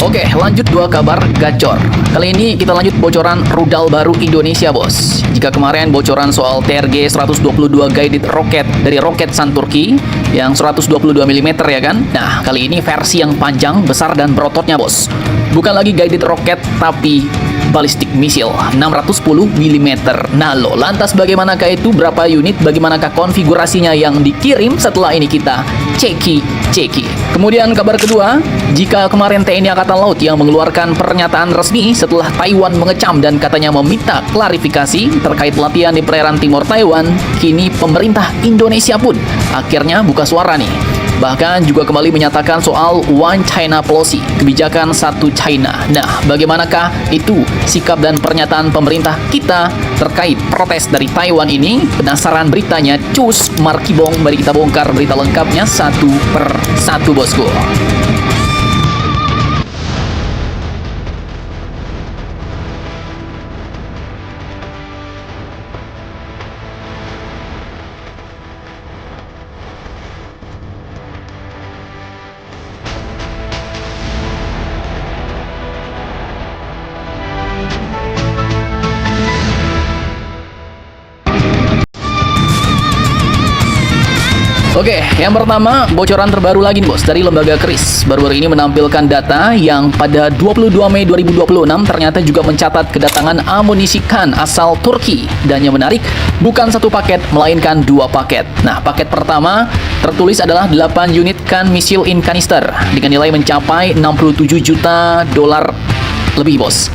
Oke, lanjut dua kabar gacor. Kali ini kita lanjut bocoran rudal baru Indonesia, bos. Jika kemarin bocoran soal TRG 122 guided rocket dari Roketsan Turki yang 122 mm ya kan? Nah, kali ini versi yang panjang, besar dan berototnya, bos. Bukan lagi guided rocket tapi ballistic missile 610 mm Nalo. Lantas bagaimanakah itu? Berapa unit? Bagaimanakah konfigurasinya yang dikirim? Setelah ini kita ceki. Kemudian kabar kedua, jika kemarin TNI Angkatan Laut yang mengeluarkan pernyataan resmi setelah Taiwan mengecam dan katanya meminta klarifikasi terkait latihan di perairan timur Taiwan, kini pemerintah Indonesia pun akhirnya buka suara nih. Bahkan juga kembali menyatakan soal One China Policy, kebijakan satu China. Nah, bagaimanakah itu sikap dan pernyataan pemerintah kita terkait protes dari Taiwan ini? Penasaran beritanya? Cus, Markibong, mari kita bongkar berita lengkapnya satu per satu, bosku. Oke, yang pertama bocoran terbaru lagi nih, bos, dari lembaga KRIS. Baru-baru ini menampilkan data yang pada 22 Mei 2026 ternyata juga mencatat kedatangan amunisi KAN asal Turki. Dan yang menarik, bukan satu paket, melainkan dua paket. Nah, paket pertama tertulis adalah 8 unit KAN missile in canister dengan nilai mencapai 67 juta dolar lebih, bos.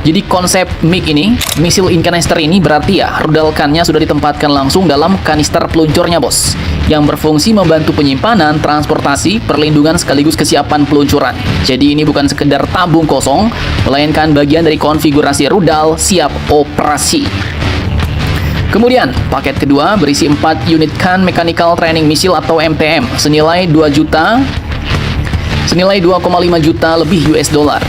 Jadi konsep MiG ini, missile in canister ini berarti ya rudal KAN-nya sudah ditempatkan langsung dalam kanister peluncurnya, bos, yang berfungsi membantu penyimpanan, transportasi, perlindungan sekaligus kesiapan peluncuran. Jadi ini bukan sekedar tabung kosong, melainkan bagian dari konfigurasi rudal siap operasi. Kemudian, paket kedua berisi 4 unit KAN Mechanical Training Missile atau MTM senilai 2,5 juta lebih US dollar.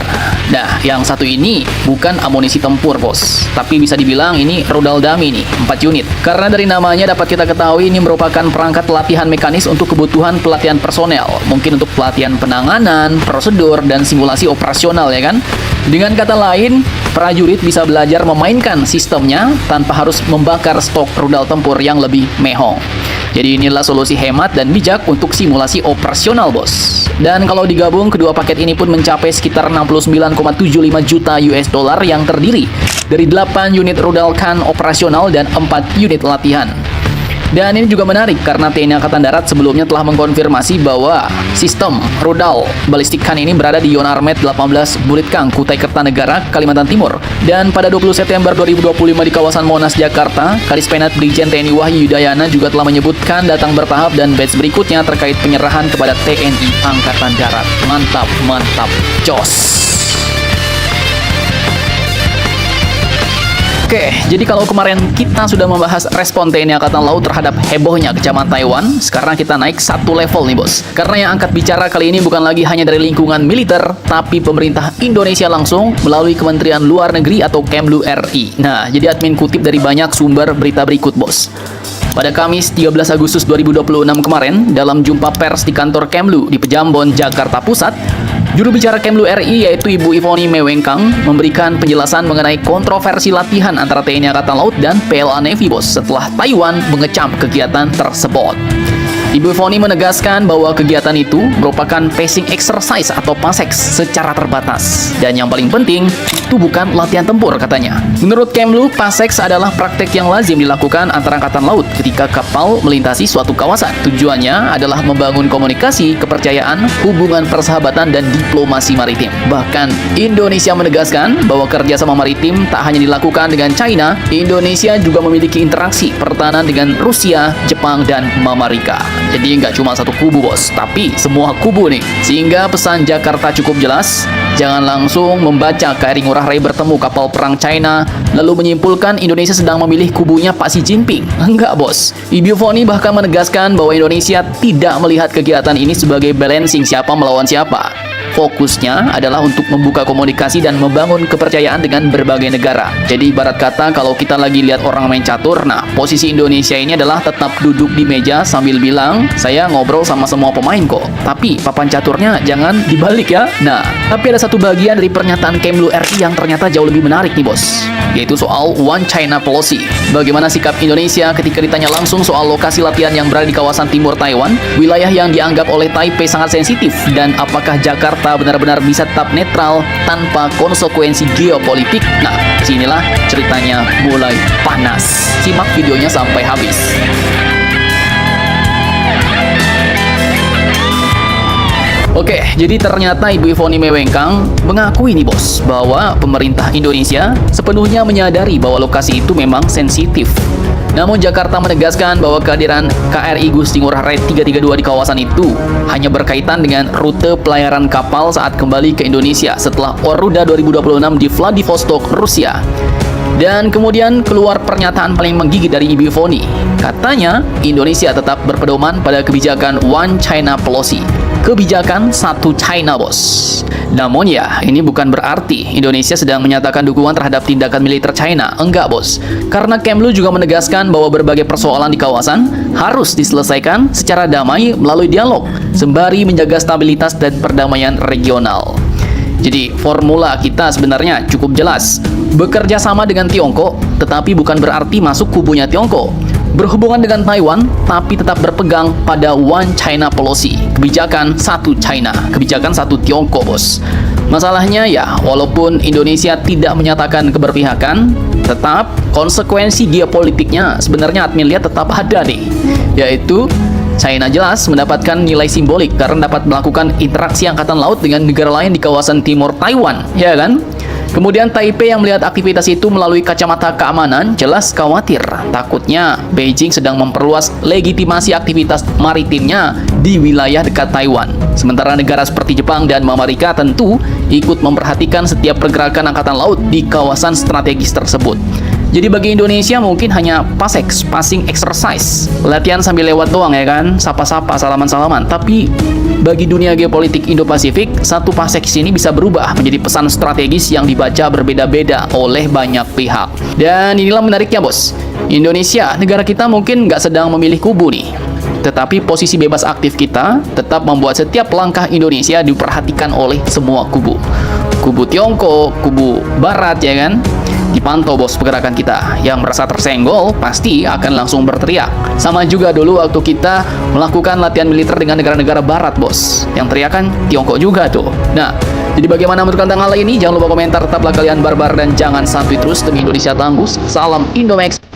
Nah, yang satu ini bukan amunisi tempur, bos, tapi bisa dibilang ini rudal dummy nih, 4 unit. Karena dari namanya dapat kita ketahui ini merupakan perangkat latihan mekanis untuk kebutuhan pelatihan personel. Mungkin untuk pelatihan penanganan, prosedur, dan simulasi operasional ya kan? Dengan kata lain, prajurit bisa belajar memainkan sistemnya tanpa harus membakar stok rudal tempur yang lebih mehong. Jadi inilah solusi hemat dan bijak untuk simulasi operasional, bos. Dan kalau digabung, kedua paket ini pun mencapai sekitar 69,75 juta US dollar yang terdiri dari 8 unit rudal KAN operasional dan 4 unit latihan. Dan ini juga menarik karena TNI Angkatan Darat sebelumnya telah mengkonfirmasi bahwa sistem rudal balistik KAN ini berada di Yonarmet 18 Buritkang, Kutai Kertanegara, Kalimantan Timur. Dan pada 20 September 2025 di kawasan Monas, Jakarta, Kadispenat Brigjen TNI Wahyu Yudayana juga telah menyebutkan datang bertahap dan batch berikutnya terkait penyerahan kepada TNI Angkatan Darat. Mantap, jos. Oke, jadi kalau kemarin kita sudah membahas respon TNI Angkatan Laut terhadap hebohnya kecaman Taiwan, sekarang kita naik satu level nih, bos. Karena yang angkat bicara kali ini bukan lagi hanya dari lingkungan militer, tapi pemerintah Indonesia langsung melalui Kementerian Luar Negeri atau Kemlu RI. Nah, jadi admin kutip dari banyak sumber berita berikut, bos. Pada Kamis 13 Agustus 2026 kemarin, dalam jumpa pers di kantor Kemlu di Pejambon, Jakarta Pusat, juru bicara Kemlu RI yaitu Ibu Ivoni Mewengkang memberikan penjelasan mengenai kontroversi latihan antara TNI Angkatan Laut dan PLA Navy, bos, setelah Taiwan mengecam kegiatan tersebut. Ibu Ivoni menegaskan bahwa kegiatan itu merupakan pacing exercise atau PASEX secara terbatas. Dan yang paling penting, itu bukan latihan tempur, katanya. Menurut Kemlu, PASEX adalah praktek yang lazim dilakukan antara Angkatan Laut ketika kapal melintasi suatu kawasan. Tujuannya adalah membangun komunikasi, kepercayaan, hubungan persahabatan, dan diplomasi maritim. Bahkan, Indonesia menegaskan bahwa kerjasama maritim tak hanya dilakukan dengan China, Indonesia juga memiliki interaksi pertahanan dengan Rusia, Jepang, dan Amerika. Jadi nggak cuma satu kubu, bos, tapi semua kubu nih. Sehingga pesan Jakarta cukup jelas, jangan langsung membaca KRI Ngurah Rai bertemu kapal perang China, lalu menyimpulkan Indonesia sedang memilih kubunya Pak Xi Jinping. Enggak, bos. Ibu Foni bahkan menegaskan bahwa Indonesia tidak melihat kegiatan ini sebagai balancing siapa melawan siapa. fokusnya adalah untuk membuka komunikasi dan membangun kepercayaan dengan berbagai negara. Jadi ibarat kata kalau kita lagi lihat orang main catur, nah posisi Indonesia ini adalah tetap duduk di meja sambil bilang, saya ngobrol sama semua pemain kok. Tapi papan caturnya jangan dibalik ya. Nah, tapi ada satu bagian dari pernyataan Kemlu RI yang ternyata jauh lebih menarik nih bos, yaitu soal One China Policy. Bagaimana sikap Indonesia ketika ditanya langsung soal lokasi latihan yang berada di kawasan timur Taiwan, wilayah yang dianggap oleh Taipei sangat sensitif, dan apakah Jakarta benar-benar bisa tetap netral tanpa konsekuensi geopolitik? Nah, sinilah ceritanya mulai panas. Simak videonya sampai habis. Oke, jadi ternyata Ibu Ivoni Mewengkang mengakui nih bos, bahwa pemerintah Indonesia sepenuhnya menyadari bahwa lokasi itu memang sensitif. Namun Jakarta menegaskan bahwa kehadiran KRI Gusti Ngurah Rai 332 di kawasan itu hanya berkaitan dengan rute pelayaran kapal saat kembali ke Indonesia setelah Oruda 2026 di Vladivostok, Rusia. Dan kemudian keluar pernyataan paling menggigit dari Ibu Ivoni. Katanya, Indonesia tetap berpedoman pada kebijakan One China Policy. Kebijakan satu China, bos. Namun ya, ini bukan berarti Indonesia sedang menyatakan dukungan terhadap tindakan militer China. Enggak, bos. Karena Kemlu juga menegaskan bahwa berbagai persoalan di kawasan harus diselesaikan secara damai melalui dialog, sembari menjaga stabilitas dan perdamaian regional. Jadi, formula kita sebenarnya cukup jelas. Bekerja sama dengan Tiongkok, tetapi bukan berarti masuk kubunya Tiongkok. Berhubungan dengan Taiwan, tapi tetap berpegang pada One China Policy, kebijakan satu China, kebijakan satu Tiongkok, bos. Masalahnya ya, walaupun Indonesia tidak menyatakan keberpihakan, tetap konsekuensi geopolitiknya sebenarnya admin lihat tetap ada nih, yaitu China jelas mendapatkan nilai simbolik karena dapat melakukan interaksi angkatan laut dengan negara lain di kawasan timur Taiwan, ya kan? Kemudian Taipei yang melihat aktivitas itu melalui kacamata keamanan jelas khawatir. Takutnya Beijing sedang memperluas legitimasi aktivitas maritimnya di wilayah dekat Taiwan. Sementara negara seperti Jepang dan Amerika tentu ikut memperhatikan setiap pergerakan angkatan laut di kawasan strategis tersebut. Jadi bagi Indonesia mungkin hanya PASEX, passing exercise, latihan sambil lewat doang ya kan, sapa-sapa, salaman-salaman. Tapi bagi dunia geopolitik Indo-Pasifik, satu PASEX ini bisa berubah menjadi pesan strategis yang dibaca berbeda-beda oleh banyak pihak. Dan inilah menariknya bos, Indonesia, negara kita mungkin nggak sedang memilih kubu nih, tetapi posisi bebas aktif kita tetap membuat setiap langkah Indonesia diperhatikan oleh semua kubu. Kubu Tiongkok, kubu Barat ya kan, dipantau bos pergerakan kita. Yang merasa tersenggol pasti akan langsung berteriak. Sama juga dulu waktu kita melakukan latihan militer dengan negara-negara Barat bos, yang teriakan Tiongkok juga tuh. Nah, jadi bagaimana menurut kalian hal ini? Jangan lupa komentar, tetaplah kalian barbar dan jangan santuy terus demi Indonesia tangguh. Salam Indomax.